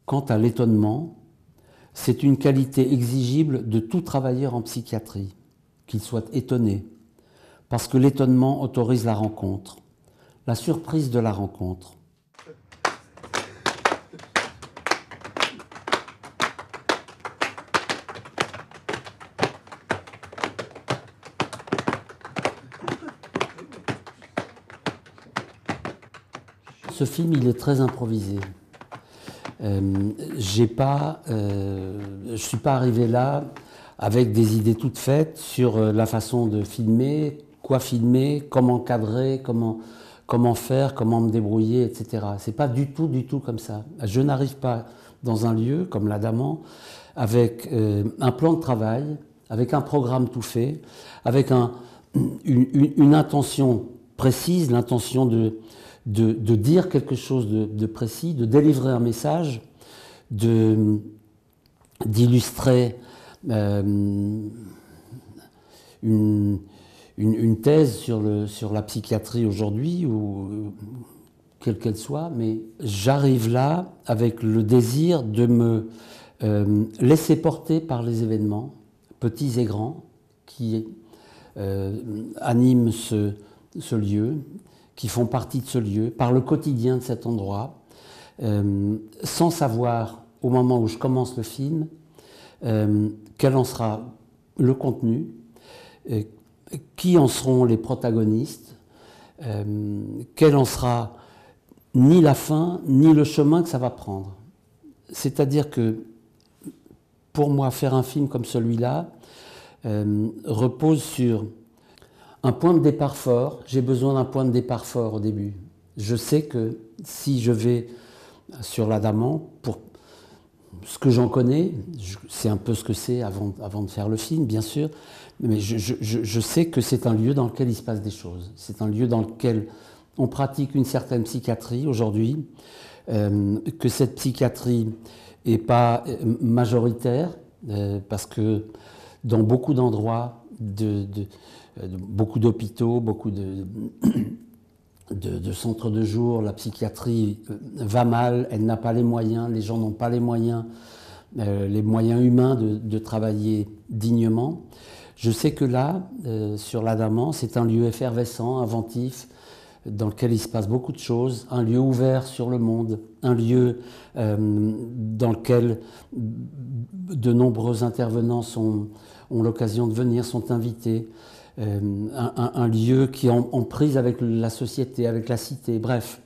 Quant à l'étonnement, c'est une qualité exigible de tout travailleur en psychiatrie, qu'il soit étonné, parce que l'étonnement autorise la rencontre, la surprise de la rencontre. Ce film, il est très improvisé. Je ne suis pas arrivé là avec des idées toutes faites sur la façon de filmer, quoi filmer, comment cadrer, comment faire, comment me débrouiller, etc. C'est pas du tout comme ça. Je n'arrive pas dans un lieu comme l'Adamant avec un plan de travail, avec un programme tout fait, avec une intention précise, l'intention de dire quelque chose de précis, de délivrer un message, d'illustrer une thèse sur la psychiatrie aujourd'hui, ou quelle qu'elle soit, mais j'arrive là avec le désir de me laisser porter par les événements, petits et grands, qui animent ce lieu, qui font partie de ce lieu, par le quotidien de cet endroit, sans savoir, au moment où je commence le film, quel en sera le contenu, qui en seront les protagonistes, quelle en sera ni la fin, ni le chemin que ça va prendre. C'est-à-dire que, pour moi, faire un film comme celui-là repose sur un point de départ fort. J'ai besoin d'un point de départ fort au début. Je sais que si je vais sur l'Adamant, pour ce que j'en connais, c'est un peu ce que c'est avant de faire le film, bien sûr, mais je sais que c'est un lieu dans lequel il se passe des choses. C'est un lieu dans lequel on pratique une certaine psychiatrie aujourd'hui, que cette psychiatrie n'est pas majoritaire, parce que dans beaucoup d'endroits, beaucoup d'hôpitaux, beaucoup de centres de jour, la psychiatrie va mal, elle n'a pas les moyens, les gens n'ont pas les moyens humains de travailler dignement. Je sais que là, sur l'Adamant, c'est un lieu effervescent, inventif, dans lequel il se passe beaucoup de choses, un lieu ouvert sur le monde, un lieu dans lequel de nombreux intervenants ont l'occasion de venir, sont invités, un lieu qui est en prise avec la société, avec la cité, bref.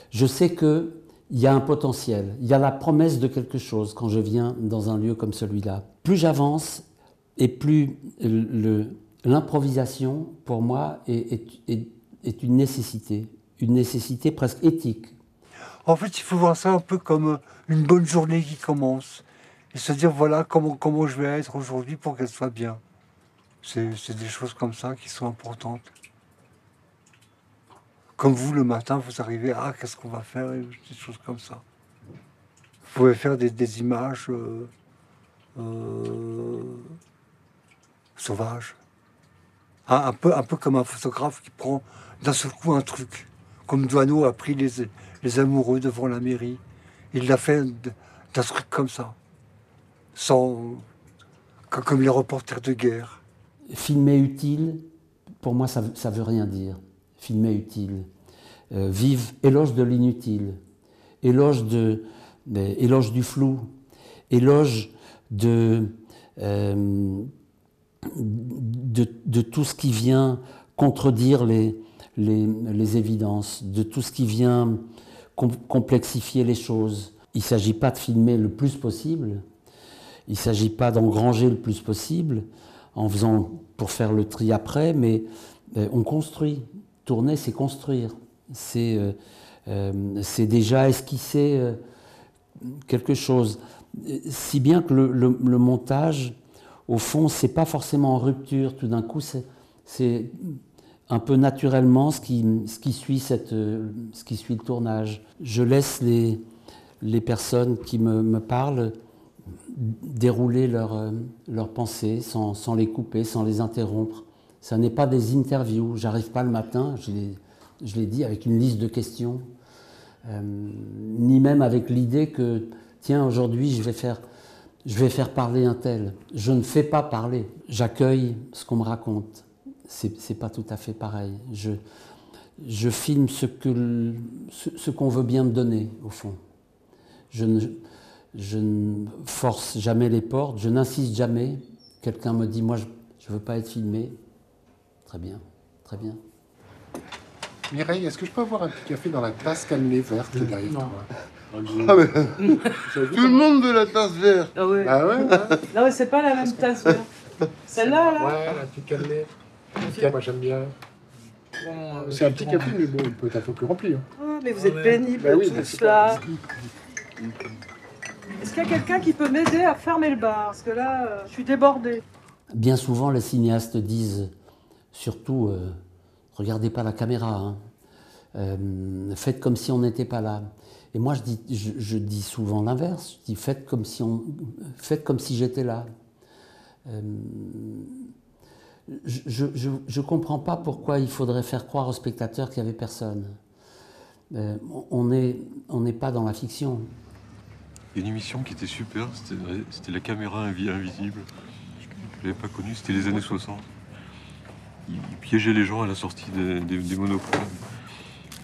Je sais qu'il y a un potentiel, il y a la promesse de quelque chose quand je viens dans un lieu comme celui-là. Plus j'avance et plus l'improvisation, pour moi, est une nécessité presque éthique. En fait, il faut voir ça un peu comme une bonne journée qui commence. Et se dire, voilà, comment je vais être aujourd'hui pour qu'elle soit bien. C'est des choses comme ça qui sont importantes. Comme vous, le matin, vous arrivez, qu'est-ce qu'on va faire, et des choses comme ça. Vous pouvez faire des images sauvages. Un peu comme un photographe qui prend d'un seul coup un truc. Comme Doisneau a pris les amoureux devant la mairie. Il l'a fait d'un truc comme ça. Comme les reporters de guerre. Filmer utile, pour moi, ça ne veut rien dire. Filmer utile. Vive, éloge de l'inutile, éloge du flou, éloge de tout ce qui vient contredire les évidences, de tout ce qui vient complexifier les choses. Il ne s'agit pas de filmer le plus possible, il ne s'agit pas d'engranger le plus possible, pour faire le tri après, mais on construit. Tourner, c'est construire. C'est déjà esquisser quelque chose. Si bien que le montage, au fond, c'est pas forcément en rupture. Tout d'un coup, c'est un peu naturellement ce qui suit le tournage. Je laisse les personnes qui me parlent dérouler leurs pensées sans les couper, sans les interrompre. Ça n'est pas des interviews. J'arrive pas le matin, je l'ai dit, avec une liste de questions, ni même avec l'idée que tiens, aujourd'hui, je vais faire parler un tel. Je ne fais pas parler. J'accueille ce qu'on me raconte. C'est pas tout à fait pareil. Je filme ce qu'on veut bien me donner, au fond. Je ne force jamais les portes, je n'insiste jamais. Quelqu'un me dit, moi, je ne veux pas être filmé. Très bien, très bien. Mireille, est-ce que je peux avoir un petit café dans la tasse cannelée verte qui est derrière toi? Ah, mais... Tout le monde veut la tasse verte. Ah ouais. Ah ouais, Non, mais c'est pas la même tasse verte. Celle-là, là. Ouais, la petite cannelée. Ok, moi j'aime bien. C'est un petit café, mais bon, il peut être un peu plus rempli. Hein. Ah, mais vous êtes pénibles Bah oui, tous là. Est-ce qu'il y a quelqu'un qui peut m'aider à fermer le bar? Parce que là, je suis débordée. Bien souvent, les cinéastes disent, surtout, regardez pas la caméra, hein. Faites comme si on n'était pas là. Et moi, je dis souvent l'inverse. Je dis, faites comme si j'étais là. Je comprends pas pourquoi il faudrait faire croire aux spectateurs qu'il y avait personne. On n'est pas dans la fiction. Une émission qui était super, c'était la caméra invisible. Je l'avais pas connue, c'était les années 60. Il piégeait les gens à la sortie des monoprix,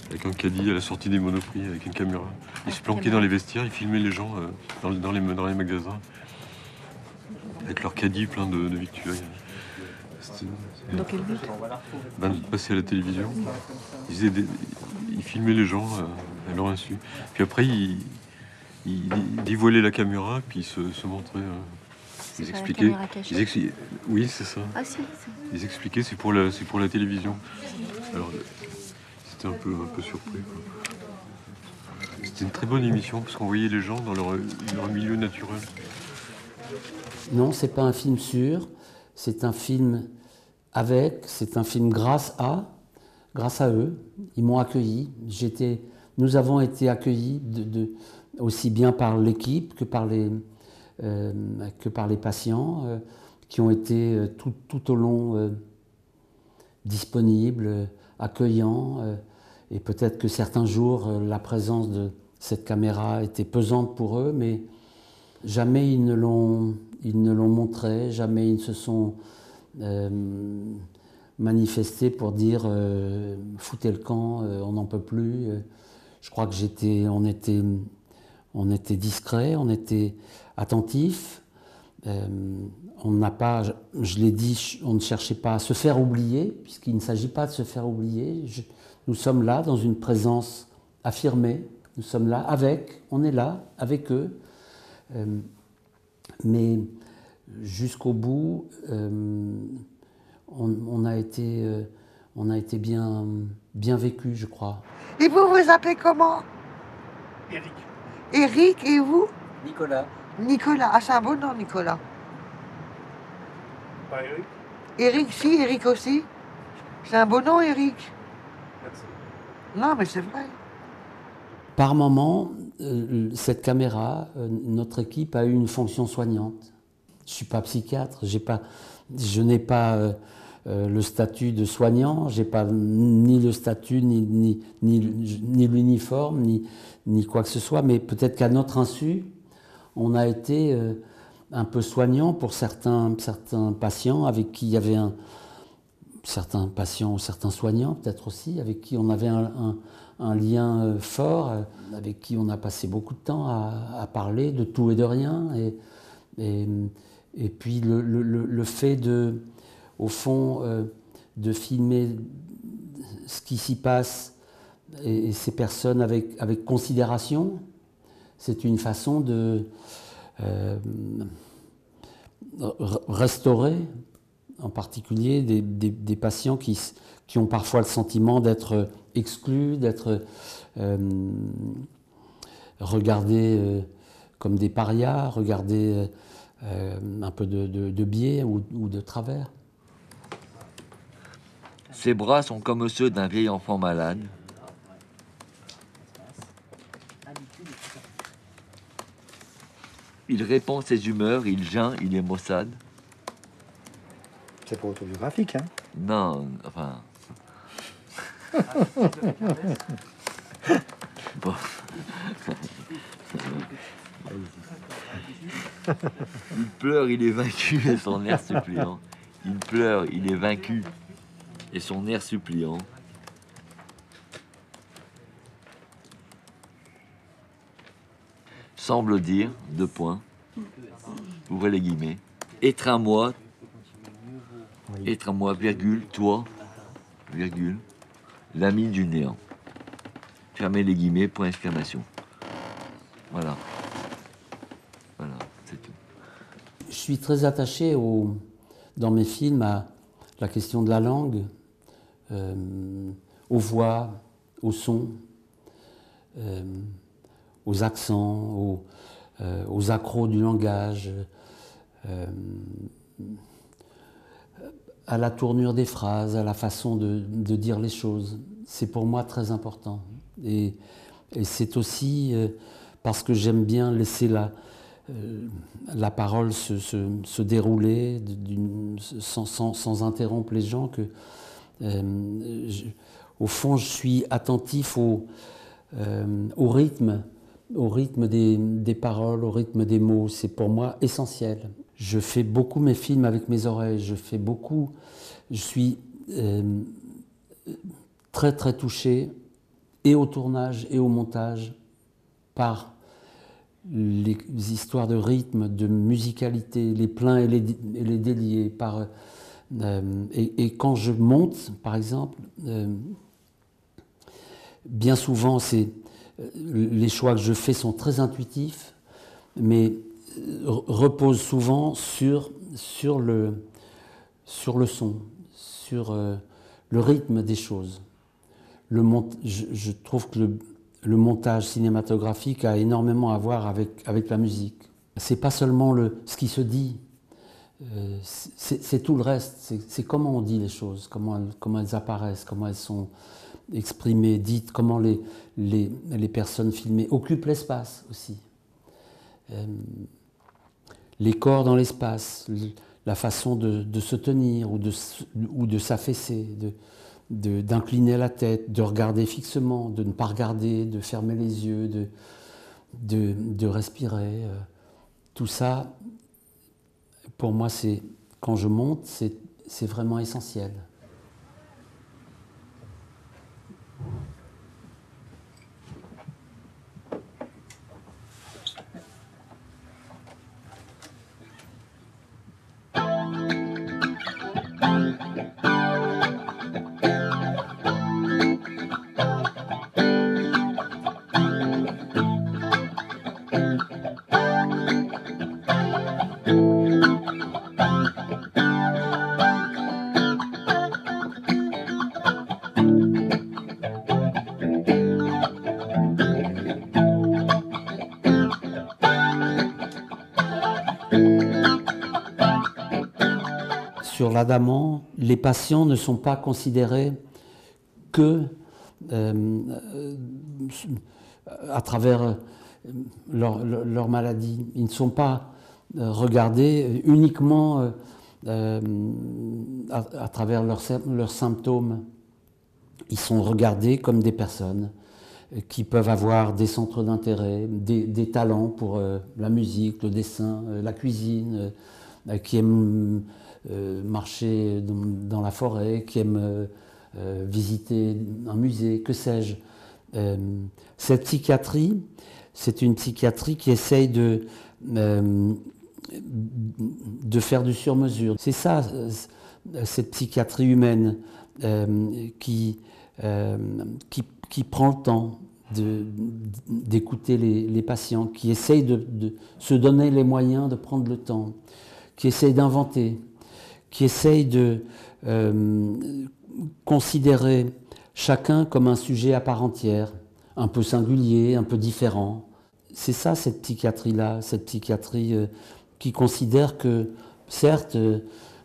avec un caddie à la sortie des monoprix, avec une caméra. Il se planquait dans les vestiaires, il filmait les gens dans les magasins, avec leur caddie plein de victuailles. Dans quel but? De passer à la télévision. Il filmait les gens à leur insu. Puis après, il dévoilait la caméra, puis il se montrait. Ils expliquaient. Oui, c'est ça. Ah si. Ils expliquaient, c'est pour la télévision. Alors, c'était un peu surpris, quoi. C'était une très bonne émission parce qu'on voyait les gens dans leur milieu naturel. Non, c'est pas un film sur, c'est un film c'est un film grâce à eux. Ils m'ont accueilli. Nous avons été accueillis aussi bien par l'équipe que par les patients qui ont été tout au long disponibles, accueillants. Et peut-être que certains jours, la présence de cette caméra était pesante pour eux, mais jamais ils ne l'ont montré, jamais ils ne se sont manifestés pour dire foutez le camp, on n'en peut plus. Je crois que on était discret, on était attentif. On n'a pas, je l'ai dit, on ne cherchait pas à se faire oublier, puisqu'il ne s'agit pas de se faire oublier. Nous sommes là dans une présence affirmée. Nous sommes là on est là avec eux. Mais jusqu'au bout, on a été bien vécu, je crois. Et vous vous appelez comment? Eric. Eric, et vous? Nicolas. Nicolas. Ah, c'est un beau nom, Nicolas. Pas Eric? Eric, si, Eric aussi. C'est un beau nom, Eric. Merci. Non, mais c'est vrai. Par moment, cette caméra, notre équipe a eu une fonction soignante. Je ne suis pas psychiatre, je n'ai pas le statut de soignant, je n'ai pas ni le statut, ni l'uniforme, ni quoi que ce soit, mais peut-être qu'à notre insu, on a été un peu soignant pour certains patients avec qui il y avait certains patients ou certains soignants peut-être aussi, avec qui on avait un lien fort, avec qui on a passé beaucoup de temps à parler de tout et de rien. Et puis le fait au fond, de filmer ce qui s'y passe et ces personnes avec considération, c'est une façon de restaurer, en particulier des patients qui ont parfois le sentiment d'être exclus, d'être regardés comme des parias, regardés un peu de biais ou de travers. Ses bras sont comme ceux d'un vieil enfant malade. Il répand ses humeurs, il geint, il est maussade. C'est pas autobiographique, hein? Non, enfin... bon. Il pleure, il est vaincu et son air suppliant. Il pleure, il est vaincu et son air suppliant. Semble dire, deux points, ouvrez les guillemets, être à moi, virgule, toi, virgule, l'ami du néant. Fermez les guillemets, point d'exclamation. Voilà. Voilà, c'est tout. Je suis très attaché dans mes films à la question de la langue, aux voix, aux sons, aux accents, aux accros du langage, à la tournure des phrases, à la façon de dire les choses. C'est pour moi très important. Et c'est aussi parce que j'aime bien laisser la parole se dérouler sans interrompre les gens, que au fond je suis attentif au rythme des paroles, au rythme des mots. C'est pour moi essentiel. Je fais beaucoup mes films avec mes oreilles, je suis très très touché et au tournage et au montage par les histoires de rythme, de musicalité, les pleins et les déliés. Et quand je monte, par exemple, bien souvent, les choix que je fais sont très intuitifs, mais reposent souvent sur le son, sur le rythme des choses. Je trouve que le montage cinématographique a énormément à voir avec la musique. C'est pas seulement ce qui se dit, c'est tout le reste. C'est comment on dit les choses, comment elles apparaissent, comment elles sont exprimées, dites, comment les personnes filmées occupent l'espace aussi. Les corps dans l'espace, la façon de se tenir ou de s'affaisser, d'incliner la tête, de regarder fixement, de ne pas regarder, de fermer les yeux, de respirer. Tout ça, pour moi, quand je monte, c'est vraiment essentiel. Sur l'Adamant, les patients ne sont pas considérés que à travers leur maladie. Ils ne sont pas regardés uniquement à travers leurs symptômes. Ils sont regardés comme des personnes qui peuvent avoir des centres d'intérêt, des talents pour la musique, le dessin, la cuisine, qui aiment marcher dans la forêt, qui aiment visiter un musée, que sais-je. Cette psychiatrie, c'est une psychiatrie qui essaye de faire du sur-mesure. C'est ça, cette psychiatrie humaine qui prend le temps d'écouter les patients, qui essaye de se donner les moyens de prendre le temps, qui essaye d'inventer, qui essaye de considérer chacun comme un sujet à part entière, un peu singulier, un peu différent. C'est ça, cette psychiatrie-là, cette psychiatrie qui considère que, certes,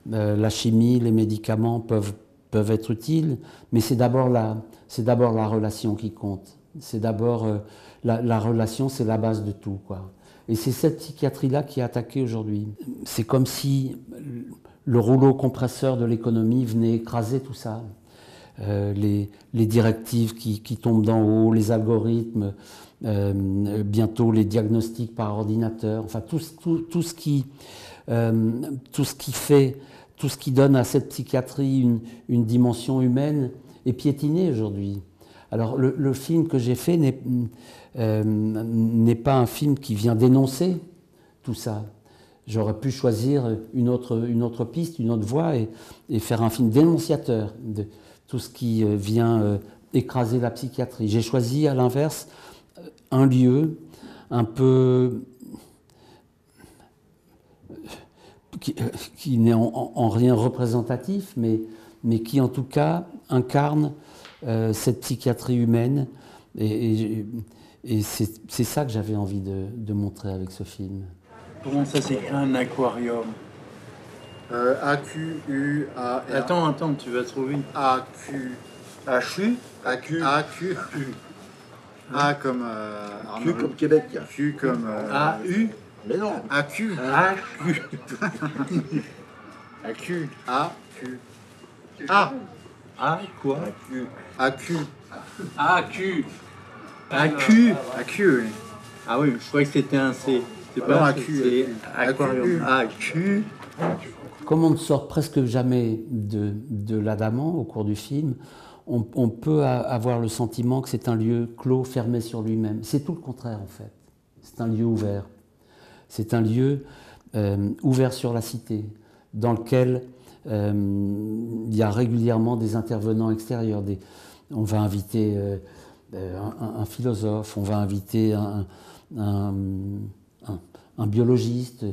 la chimie, les médicaments peuvent être utiles, mais c'est d'abord la relation qui compte. C'est d'abord la relation, c'est la base de tout, quoi. Et c'est cette psychiatrie-là qui est attaquée aujourd'hui. C'est comme si le rouleau compresseur de l'économie venait écraser tout ça. les directives qui tombent d'en haut, les algorithmes, bientôt les diagnostics par ordinateur, enfin tout ce qui fait, tout ce qui donne à cette psychiatrie une dimension humaine est piétiné aujourd'hui. Alors le film que j'ai fait n'est pas un film qui vient dénoncer tout ça. J'aurais pu choisir une autre piste, une autre voie et faire un film dénonciateur de tout ce qui vient écraser la psychiatrie. J'ai choisi à l'inverse un lieu un peu qui n'est en rien représentatif, mais qui en tout cas incarne cette psychiatrie humaine. Et c'est ça que j'avais envie de montrer avec ce film. Comment ça s'écrit un aquarium? A-Q-U-A-R. Attends, tu vas trop vite. A-Q. H-U? A-Q. A-Q. A comme Arnaud. Q comme Québec. Q comme A-U? Mais non. A-Q. H-U. A-Q. A-Q. A. A quoi? A-Q. A-Q. A-Q. A-Q, oui. Ah oui, je croyais que c'était un C. C'est Non, pas A-Q. c'est aquarium. A-Q. Comme on ne sort presque jamais de l'Adamant au cours du film, on peut avoir le sentiment que c'est un lieu clos, fermé sur lui-même. C'est tout le contraire en fait. C'est un lieu ouvert. C'est un lieu ouvert sur la cité, dans lequel il y a régulièrement des intervenants extérieurs. On va inviter un philosophe, on va inviter un biologiste,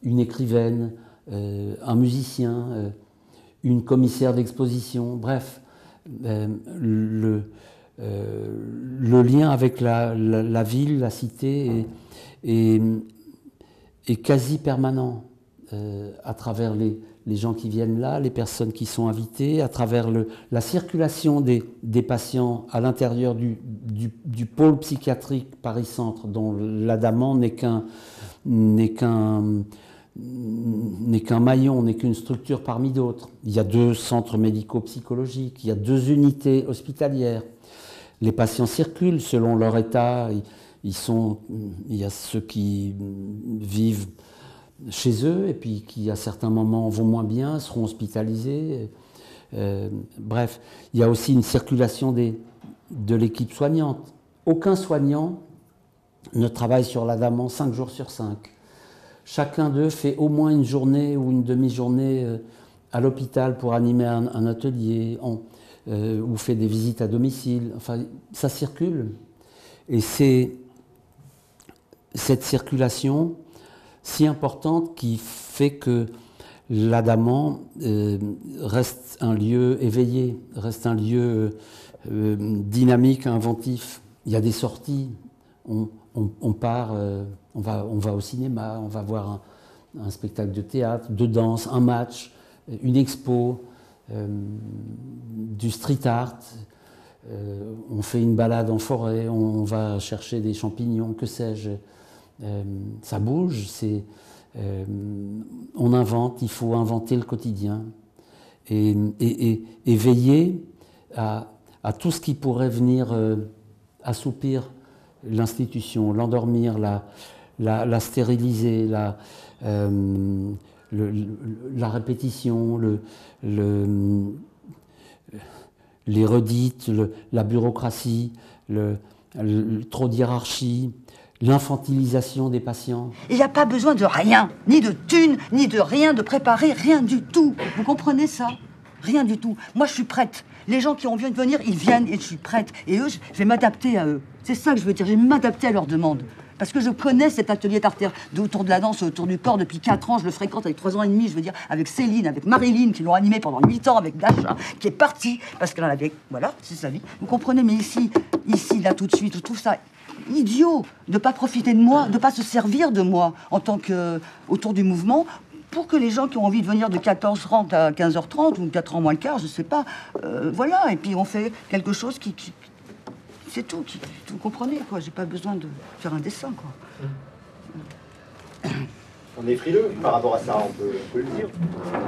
une écrivaine, un musicien, une commissaire d'exposition, bref, le lien avec la ville, la cité est quasi permanent à travers les gens qui viennent là, les personnes qui sont invitées, à travers la circulation des patients à l'intérieur du pôle psychiatrique Paris-Centre, dont l'Adamant n'est qu'un maillon, n'est qu'une structure parmi d'autres. Il y a 2 centres médico-psychologiques, il y a 2 unités hospitalières. Les patients circulent selon leur état. Il y a ceux qui vivent chez eux et puis qui à certains moments vont moins bien, seront hospitalisés. Bref, il y a aussi une circulation de l'équipe soignante. Aucun soignant ne travaille sur l'Adamant 5 jours sur 5. Chacun d'eux fait au moins une journée ou une demi-journée à l'hôpital pour animer un atelier ou fait des visites à domicile. Enfin, ça circule. Et c'est cette circulation si importante qui fait que l'Adamant reste un lieu éveillé, reste un lieu dynamique, inventif. Il y a des sorties, on part, on va au cinéma, on va voir un spectacle de théâtre, de danse, un match, une expo, du street art. On fait une balade en forêt, on va chercher des champignons, que sais-je. Ça bouge, on invente, il faut inventer le quotidien et veiller à tout ce qui pourrait venir assoupir l'institution, l'endormir, la stériliser, la répétition, les redites, la bureaucratie, trop de hiérarchie, l'infantilisation des patients. Il n'y a pas besoin de rien, ni de thunes, ni de rien, de préparer, rien du tout. Vous comprenez ça? Rien du tout. Moi, je suis prête. Les gens qui ont envie de venir, ils viennent et je suis prête. Et eux, je vais m'adapter à eux. C'est ça que je veux dire, je vais m'adapter à leurs demandes. Parce que je connais cet atelier d'artère autour de la danse, autour du corps depuis 4 ans. Je le fréquente avec 3 ans et demi, je veux dire, avec Céline, avec Marilyn, qui l'ont animé pendant 8 ans, avec Dasha, qui est partie, parce qu'elle en avait... Voilà, c'est sa vie. Vous comprenez? Mais ici, là, tout de suite, je trouve ça idiot de ne pas profiter de moi, de ne pas se servir de moi en tant que autour du mouvement, pour que les gens qui ont envie de venir de 14h30 à 15h30 ou 4h moins le quart, je sais pas, voilà, et puis on fait quelque chose qui c'est tout, vous comprenez, quoi. J'ai pas besoin de faire un dessin, quoi. On est frileux par rapport à ça, on peut le dire.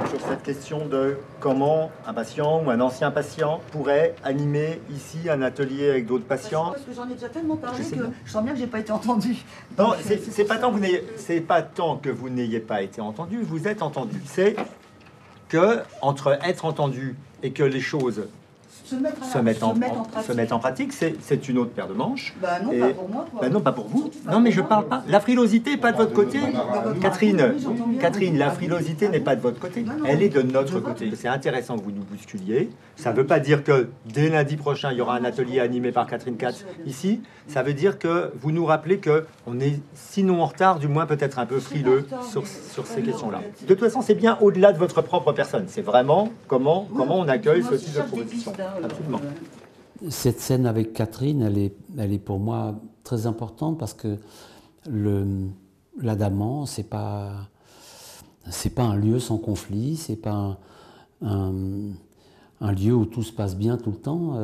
Sur cette question de comment un patient ou un ancien patient pourrait animer ici un atelier avec d'autres patients. Parce que j'en ai déjà tellement parlé que je sens bien que j'ai pas été entendu. Non, c'est pas tant que vous n'ayez pas été entendu, vous êtes entendu. C'est que entre être entendu et que les choses se mettent en pratique, c'est une autre paire de manches. Bah non, pas pour moi. Bah non, pas pour vous. Non, mais je parle pas. La frilosité n'est pas de votre côté. Catherine, la frilosité n'est pas de votre côté. Elle est de notre côté. C'est intéressant que vous nous bousculiez. Ça ne veut pas dire que dès lundi prochain, il y aura un atelier animé par Catherine Katz ici. Ça veut dire que vous nous rappelez qu'on est, sinon en retard, du moins peut-être un peu frileux sur ces questions-là. De toute façon, c'est bien au-delà de votre propre personne. C'est vraiment comment on accueille ce type de proposition. Absolument. Cette scène avec Catherine, elle est pour moi très importante parce que l'Adamant, c'est pas un lieu sans conflit, c'est pas un lieu où tout se passe bien tout le temps.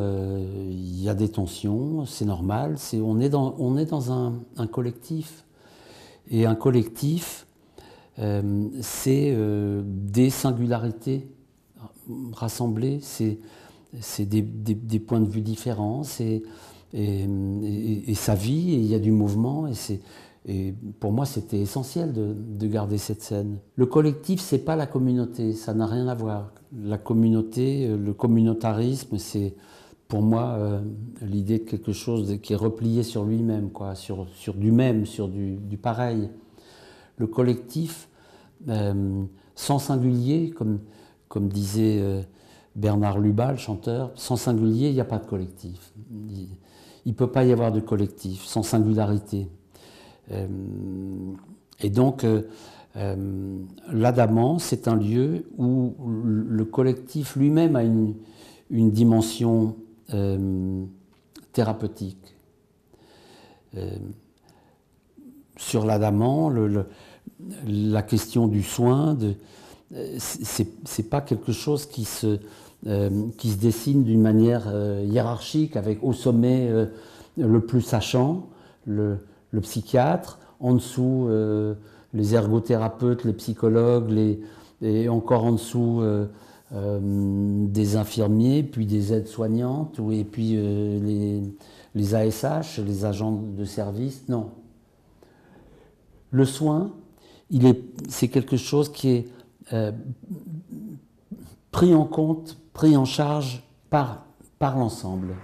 Il y a des tensions, c'est normal. On est dans un collectif. Et un collectif, c'est des singularités rassemblées, c'est des points de vue différents, et ça vit, et il y a du mouvement, et pour moi c'était essentiel de garder cette scène. Le collectif, c'est pas la communauté, ça n'a rien à voir. La communauté, le communautarisme, c'est pour moi l'idée de quelque chose qui est replié sur lui-même, quoi, sur du même, sur du pareil. Le collectif, sans singulier, comme disait Bernard Lubat, le chanteur, sans singulier, il n'y a pas de collectif. Il ne peut pas y avoir de collectif sans singularité. Et donc, l'Adamant, c'est un lieu où le collectif lui-même a une dimension thérapeutique. Sur l'Adamant, la question du soin, c'est pas quelque chose qui se dessine d'une manière hiérarchique, avec au sommet le plus sachant, le psychiatre, en dessous les ergothérapeutes, les psychologues, et encore en dessous des infirmiers, puis des aides-soignantes, et puis les ASH, les agents de service. Non. Le soin, c'est quelque chose qui est pris en compte, pris en charge par l'ensemble.